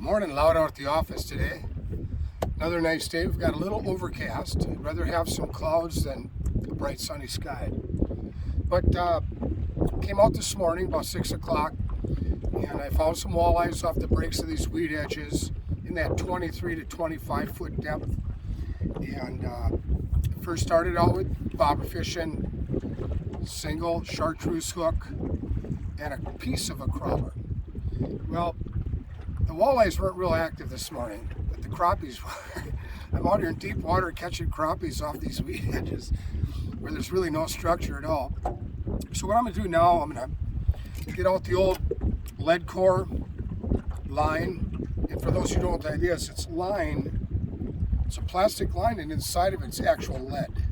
Morning, loud out at the office today. Another nice day. We've got a little overcast. I'd rather have some clouds than a bright sunny sky. But came out this morning about 6 o'clock and I found some walleyes off the breaks of these weed edges in that 23 to 25 foot depth. And first started out with bobber fishing, single chartreuse hook, and a piece of a crawler. Well, the walleyes weren't real active this morning, but the crappies were. I'm out here in deep water catching crappies off these weed edges where there's really no structure at all. So what I'm going to do now, I'm going to get out the old lead core line. And for those who don't know what that is, it's a plastic line, and inside of it's actual lead.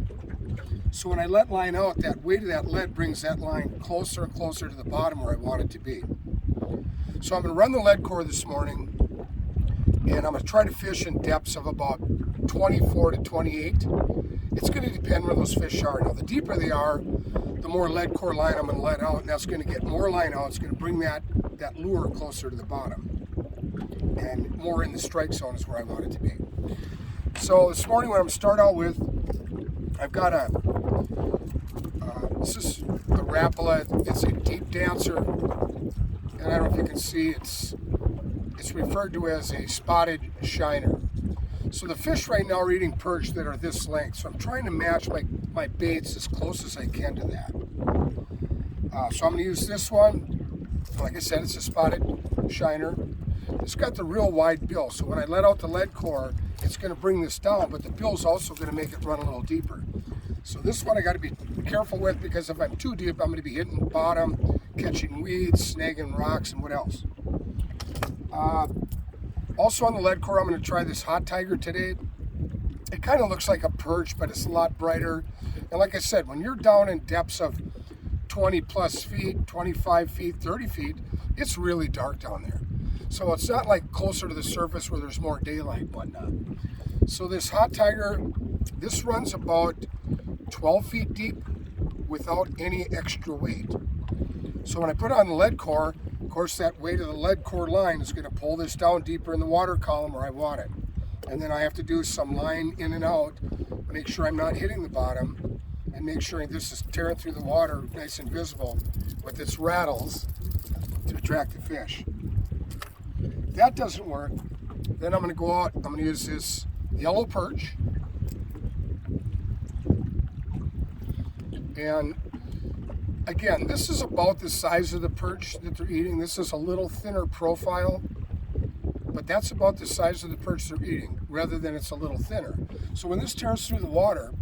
So when I let line out, that weight of that lead brings that line closer and closer to the bottom where I want it to be. So I'm going to run the lead core this morning, and I'm going to try to fish in depths of about 24 to 28. It's going to depend where those fish are. Now, the deeper they are, the more lead core line I'm going to let out, and that's going to get more line out. It's going to bring that lure closer to the bottom, and more in the strike zone is where I want it to be. So this morning, what I'm going to start out with, I've got this is the Rapala. It's a deep dancer. And I don't know if you can see, it's referred to as a spotted shiner. So the fish right now are eating perch that are this length. So I'm trying to match my baits as close as I can to that. So I'm going to use this one. Like I said, it's a spotted shiner. It's got the real wide bill. So when I let out the lead core, it's going to bring this down, but the bill's also going to make it run a little deeper. So this one I got to be careful with, because if I'm too deep, I'm going to be hitting the bottom, catching weeds, snagging rocks, and what else. Also on the lead core, I'm going to try this Hot Tiger today. It kind of looks like a perch, but it's a lot brighter. And like I said, when you're down in depths of 20 plus feet, 25 feet, 30 feet, it's really dark down there. So it's not like closer to the surface where there's more daylight and whatnot. So this Hot Tiger, this runs about 12 feet deep without any extra weight. So when I put on the lead core, of course that weight of the lead core line is going to pull this down deeper in the water column where I want it. And then I have to do some line in and out, make sure I'm not hitting the bottom, and make sure this is tearing through the water nice and visible with its rattles to attract the fish. If that doesn't work, then I'm going to go out, I'm going to use this yellow perch. And again, this is about the size of the perch that they're eating. This is a little thinner profile, but that's about the size of the perch they're eating, rather than it's a little thinner. So when this tears through the water,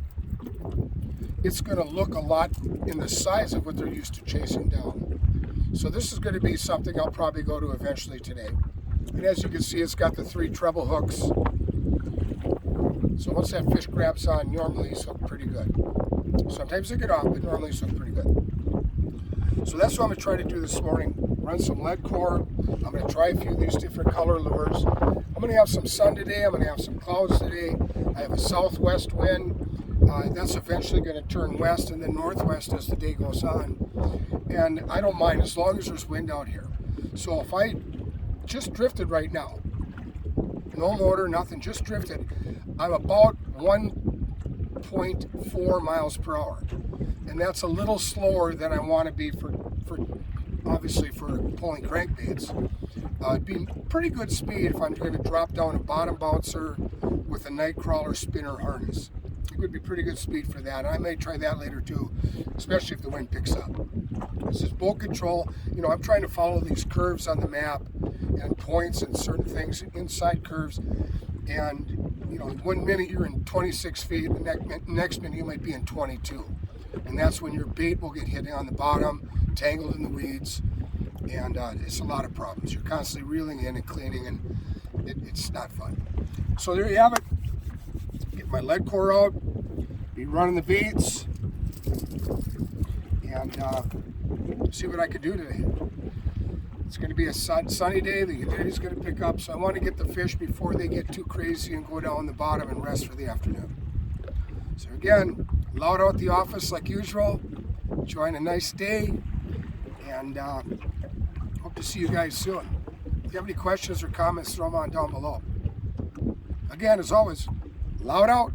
it's going to look a lot in the size of what they're used to chasing down. So this is going to be something I'll probably go to eventually today. And as you can see, it's got the 3 treble hooks. So once that fish grabs on, normally he's hooked pretty good. Sometimes they get off, but normally he's hooked pretty good. So that's what I'm going to try to do this morning. Run some lead core. I'm going to try a few of these different color lures. I'm going to have some sun today. I'm going to have some clouds today. I have a southwest wind. That's eventually going to turn west and then northwest as the day goes on. And I don't mind as long as there's wind out here. So if I just drifted right now, no motor, nothing, just drifted, I'm about 1.4 miles per hour. And that's a little slower than I want to be for obviously for pulling crankbaits. It'd be pretty good speed if I'm going to drop down a bottom bouncer with a night crawler spinner harness. It would be pretty good speed for that. And I may try that later too, especially if the wind picks up. This is boat control. You know, I'm trying to follow these curves on the map and points and certain things inside curves. And, you know, 1 minute you're in 26 feet, the next minute you might be in 22. And that's when your bait will get hit on the bottom, tangled in the weeds, and it's a lot of problems. You're constantly reeling in and cleaning, and it's not fun. So there you have it. Get my lead core out, be running the baits, and see what I can do today. It's going to be a sunny day. The humidity's going to pick up, so I want to get the fish before they get too crazy and go down the bottom and rest for the afternoon. So again, loud out the office like usual. Enjoying a nice day, and hope to see you guys soon. If you have any questions or comments, throw them on down below. Again, as always, loud out.